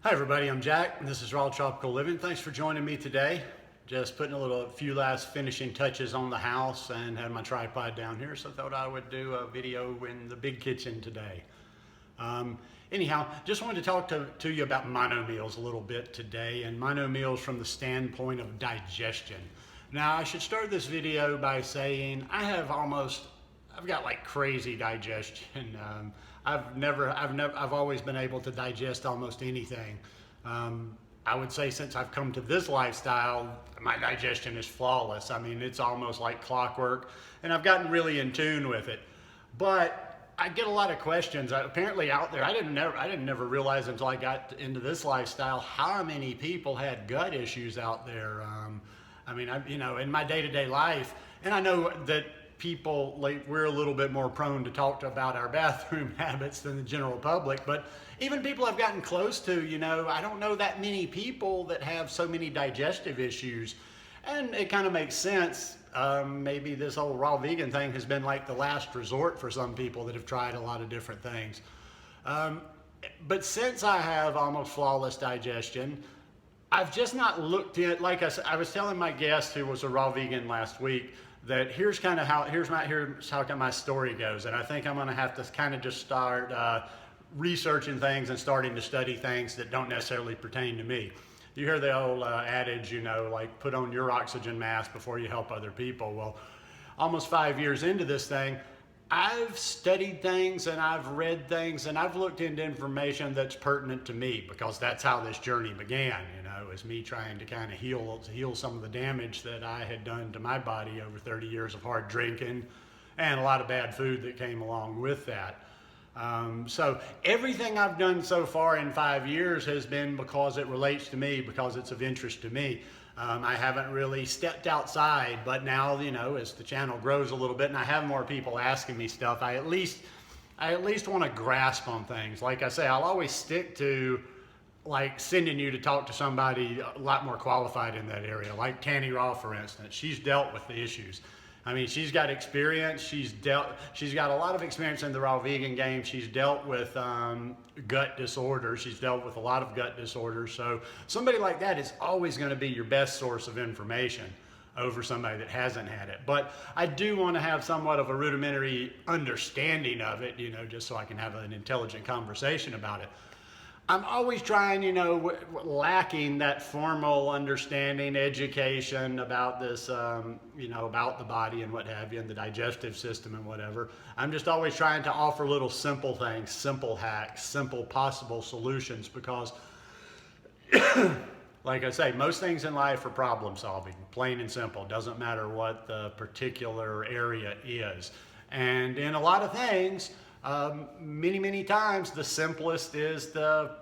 Hi everybody, I'm Jack, and this is Raw Tropical Living. Thanks for joining me today. Just putting a few last finishing touches on the house and had my tripod down here, so I thought I would do a video in the big kitchen today. Anyhow, just wanted to talk to you about monomeals a little bit today, and monomeals from the standpoint of digestion. Now, I should start this video by saying I've got like crazy digestion. I've always been able to digest almost anything. I would say since I've come to this lifestyle, my digestion is flawless. I mean, it's almost like clockwork, and I've gotten really in tune with it. But I get a lot of questions apparently out there. I didn't never realize until I got into this lifestyle how many people had gut issues out there. In my day-to-day life, and I know that people, like, we're a little bit more prone to talk about our bathroom habits than the general public, but even people I've gotten close to, I don't know that many people that have so many digestive issues. And it kind of makes sense. Maybe this whole raw vegan thing has been like the last resort for some people that have tried a lot of different things. But since I have almost flawless digestion, I've just not looked at, like I was telling my guest who was a raw vegan last week, that here's how my story goes. And I think I'm gonna have to kind of just start researching things and starting to study things that don't necessarily pertain to me. You hear the old adage, like put on your oxygen mask before you help other people. Well, almost 5 years into this thing, I've studied things and I've read things and I've looked into information that's pertinent to me, because that's how this journey began, as me trying to kind of heal some of the damage that I had done to my body over 30 years of hard drinking and a lot of bad food that came along with that. So everything I've done so far in 5 years has been because it relates to me, because it's of interest to me. I haven't really stepped outside, but now, as the channel grows a little bit and I have more people asking me stuff, I at least want to grasp on things. Like I say, I'll always stick to like sending you to talk to somebody a lot more qualified in that area, like Tanny Raw, for instance. She's dealt with the issues. I mean, she's got experience. She's got a lot of experience in the raw vegan game. She's dealt with gut disorders. She's dealt with a lot of gut disorders. So somebody like that is always going to be your best source of information over somebody that hasn't had it. But I do want to have somewhat of a rudimentary understanding of it, just so I can have an intelligent conversation about it. I'm always trying, lacking that formal understanding, education about this, about the body and what have you, and the digestive system and whatever. I'm just always trying to offer little simple things, simple hacks, simple possible solutions, because like I say, most things in life are problem solving, plain and simple. Doesn't matter what the particular area is. And in a lot of things, many times the simplest is the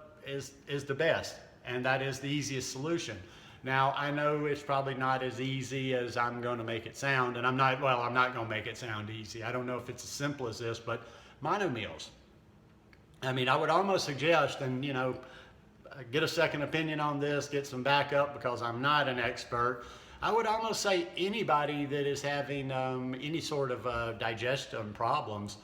best, and that is the easiest solution. Now, I know it's probably not as easy as I'm going to make it sound, and I'm not going to make it sound easy. I don't know if it's as simple as this, but monomeals. I mean, I would almost suggest, and get a second opinion on this, get some backup, because I'm not an expert. I would almost say anybody that is having any sort of digestion problems,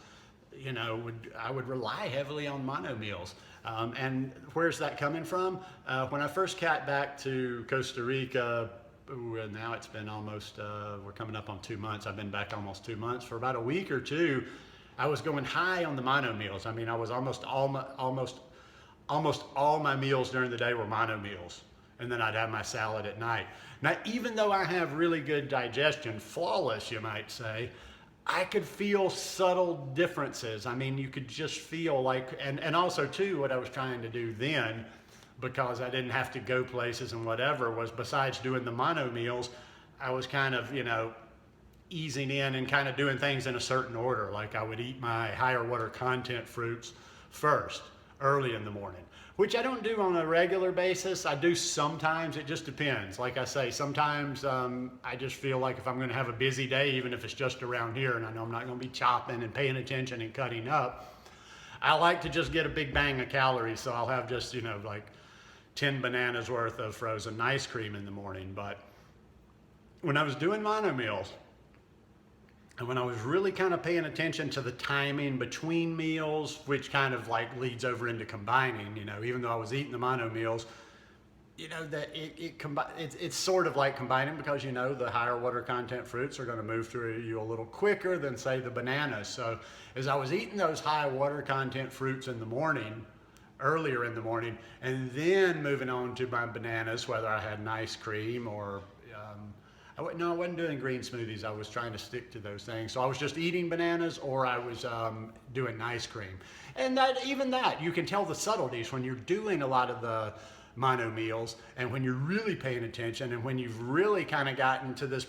I would rely heavily on monomeals. And where's that coming from? When I first got back to Costa Rica, now it's been almost, we're coming up on 2 months. I've been back almost 2 months. For about a week or two, I was going high on the monomeals. I mean, I was almost all my meals during the day were monomeals. And then I'd have my salad at night. Now, even though I have really good digestion, flawless, you might say, I could feel subtle differences. I mean, you could just feel like, and also too, what I was trying to do then, because I didn't have to go places and whatever, was besides doing the mono meals, I was kind of, easing in and kind of doing things in a certain order. Like I would eat my higher water content fruits first, early in the morning, which I don't do on a regular basis. I do sometimes, it just depends. Like I say, sometimes I just feel like if I'm gonna have a busy day, even if it's just around here, and I know I'm not gonna be chopping and paying attention and cutting up, I like to just get a big bang of calories. So I'll have just, like 10 bananas worth of frozen ice cream in the morning. But when I was doing mono meals, And when I was really kind of paying attention to the timing between meals, which kind of like leads over into combining, even though I was eating the mono meals, that it's sort of like combining, because the higher water content fruits are going to move through you a little quicker than, say, the bananas. So as I was eating those high water content fruits in the morning, earlier in the morning, and then moving on to my bananas, whether I had an ice cream or I wasn't doing green smoothies. I was trying to stick to those things. So I was just eating bananas, or I was doing ice cream. And even that, you can tell the subtleties when you're doing a lot of the mono meals, and when you're really paying attention, and when you've really kind of gotten to this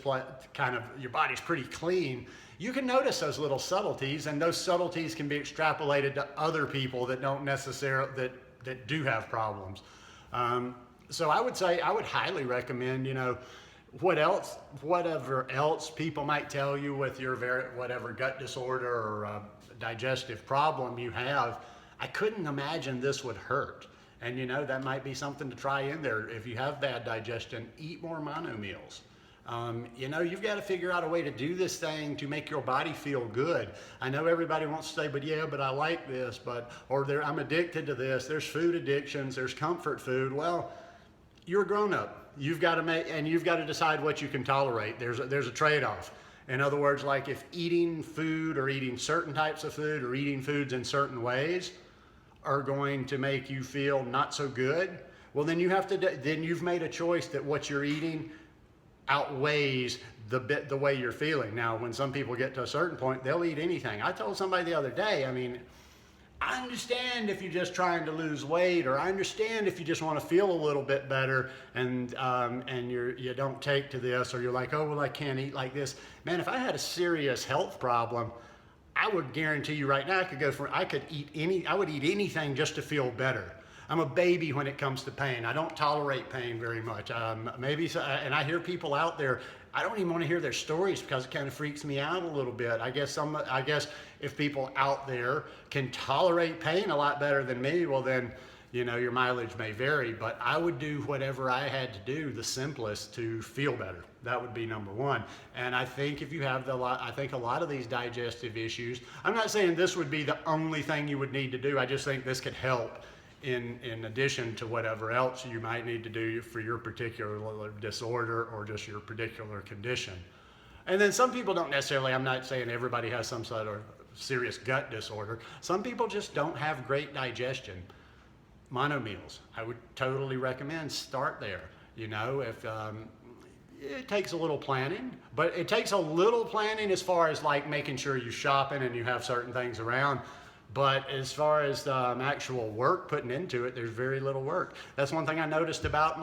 kind of, your body's pretty clean, you can notice those little subtleties, and those subtleties can be extrapolated to other people that don't necessarily, that do have problems. So I would say, I would highly recommend, whatever else people might tell you with your whatever gut disorder or digestive problem you have, I couldn't imagine this would hurt. And that might be something to try in there. If you have bad digestion, eat more mono meals. You've got to figure out a way to do this thing to make your body feel good. I know everybody wants to say, but I like this, I'm addicted to this. There's food addictions, there's comfort food. Well, you're a grown-up. You've got to decide what you can tolerate. There's a trade-off. In other words, like if eating food or eating certain types of food or eating foods in certain ways are going to make you feel not so good, well, then you've made a choice that what you're eating outweighs the way you're feeling. Now, when some people get to a certain point, they'll eat anything. I told somebody the other day, I understand if you're just trying to lose weight, or I understand if you just want to feel a little bit better, and you don't take to this, or you're like, oh, well, I can't eat like this. Man, if I had a serious health problem, I would guarantee you right now I would eat anything just to feel better. I'm a baby when it comes to pain. I don't tolerate pain very much. And I hear people out there, I don't even want to hear their stories because it kind of freaks me out a little bit. I guess if people out there can tolerate pain a lot better than me, well then, your mileage may vary, but I would do whatever I had to do, the simplest, to feel better. That would be number one. And I think if you have I think a lot of these digestive issues, I'm not saying this would be the only thing you would need to do. I just think this could help in addition to whatever else you might need to do for your particular disorder or just your particular condition. And then some people don't necessarily, I'm not saying everybody has some sort of serious gut disorder. Some people just don't have great digestion. Mono meals, I would totally recommend start there. If it takes a little planning, but it takes a little planning as far as like making sure you're shopping and you have certain things around. But as far as the actual work putting into it, there's very little work. That's one thing I noticed about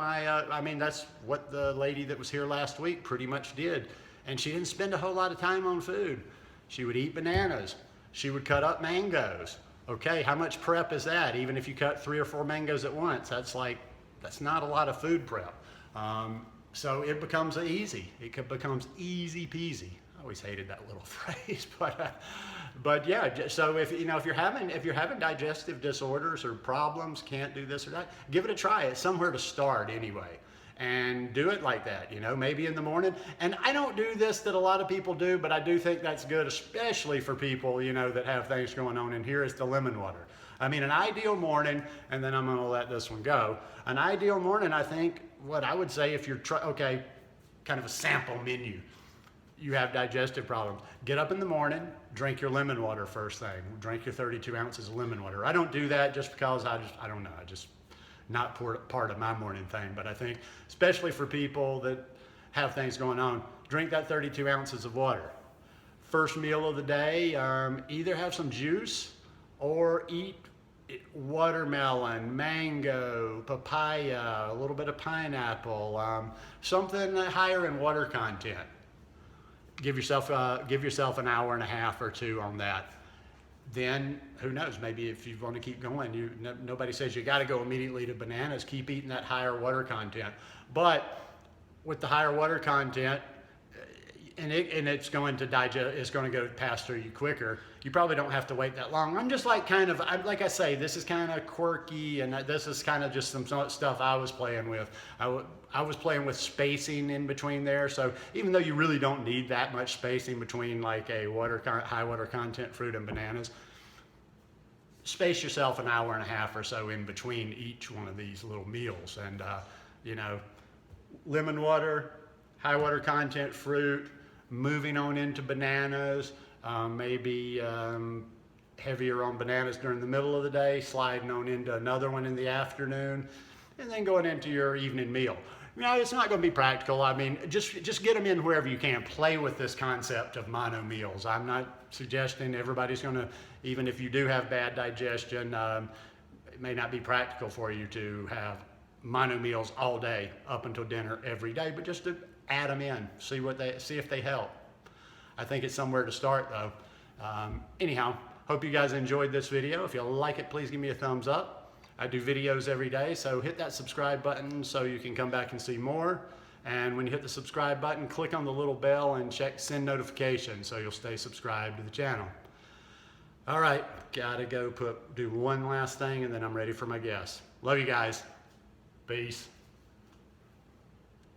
that's what the lady that was here last week pretty much did. And she didn't spend a whole lot of time on food. She would eat bananas. She would cut up mangoes. Okay, how much prep is that? Even if you cut 3 or 4 mangoes at once, that's not a lot of food prep. So it becomes easy. It becomes easy peasy. I always hated that little phrase, but yeah. So if you're having digestive disorders or problems, can't do this or that, give it a try. It's somewhere to start anyway, and do it like that. Maybe in the morning. And I don't do this that a lot of people do, but I do think that's good, especially for people that have things going on. And here is the lemon water. An ideal morning, and then I'm going to let this one go. An ideal morning, I think, what I would say if you're kind of a sample menu. You have digestive problems. Get up in the morning, drink your lemon water first thing. Drink your 32 ounces of lemon water. I don't do that just because I don't know. I just not part of my morning thing. But I think, especially for people that have things going on, drink that 32 ounces of water. First meal of the day, either have some juice or eat watermelon, mango, papaya, a little bit of pineapple, something higher in water content. Give yourself an hour and a half or 2 on that. Then who knows? Maybe if you want to keep going, nobody says you got to go immediately to bananas. Keep eating that higher water content. But with the higher water content, and it's going to digest, it's going to go pass through you quicker. You probably don't have to wait that long. I'm just like like I say, this is kind of quirky, and this is kind of just some stuff I was playing with. I was playing with spacing in between there. So even though you really don't need that much spacing between like a high water content fruit and bananas, space yourself an hour and a half or so in between each one of these little meals. And you know, lemon water, high water content fruit, moving on into bananas, maybe heavier on bananas during the middle of the day, sliding on into another one in the afternoon, and then going into your evening meal. You know, it's not going to be practical. I mean, just get them in wherever you can. Play with this concept of mono meals. I'm not suggesting everybody's going to, even if you do have bad digestion, it may not be practical for you to have mono meals all day up until dinner every day, but just to add them in, see if they help. I think it's somewhere to start though. Anyhow, hope you guys enjoyed this video. If you like it, please give me a thumbs up. I do videos every day, so hit that subscribe button so you can come back and see more. And when you hit the subscribe button, click on the little bell and check send notifications so you'll stay subscribed to the channel. All right, gotta go do one last thing and then I'm ready for my guest. Love you guys. Peace.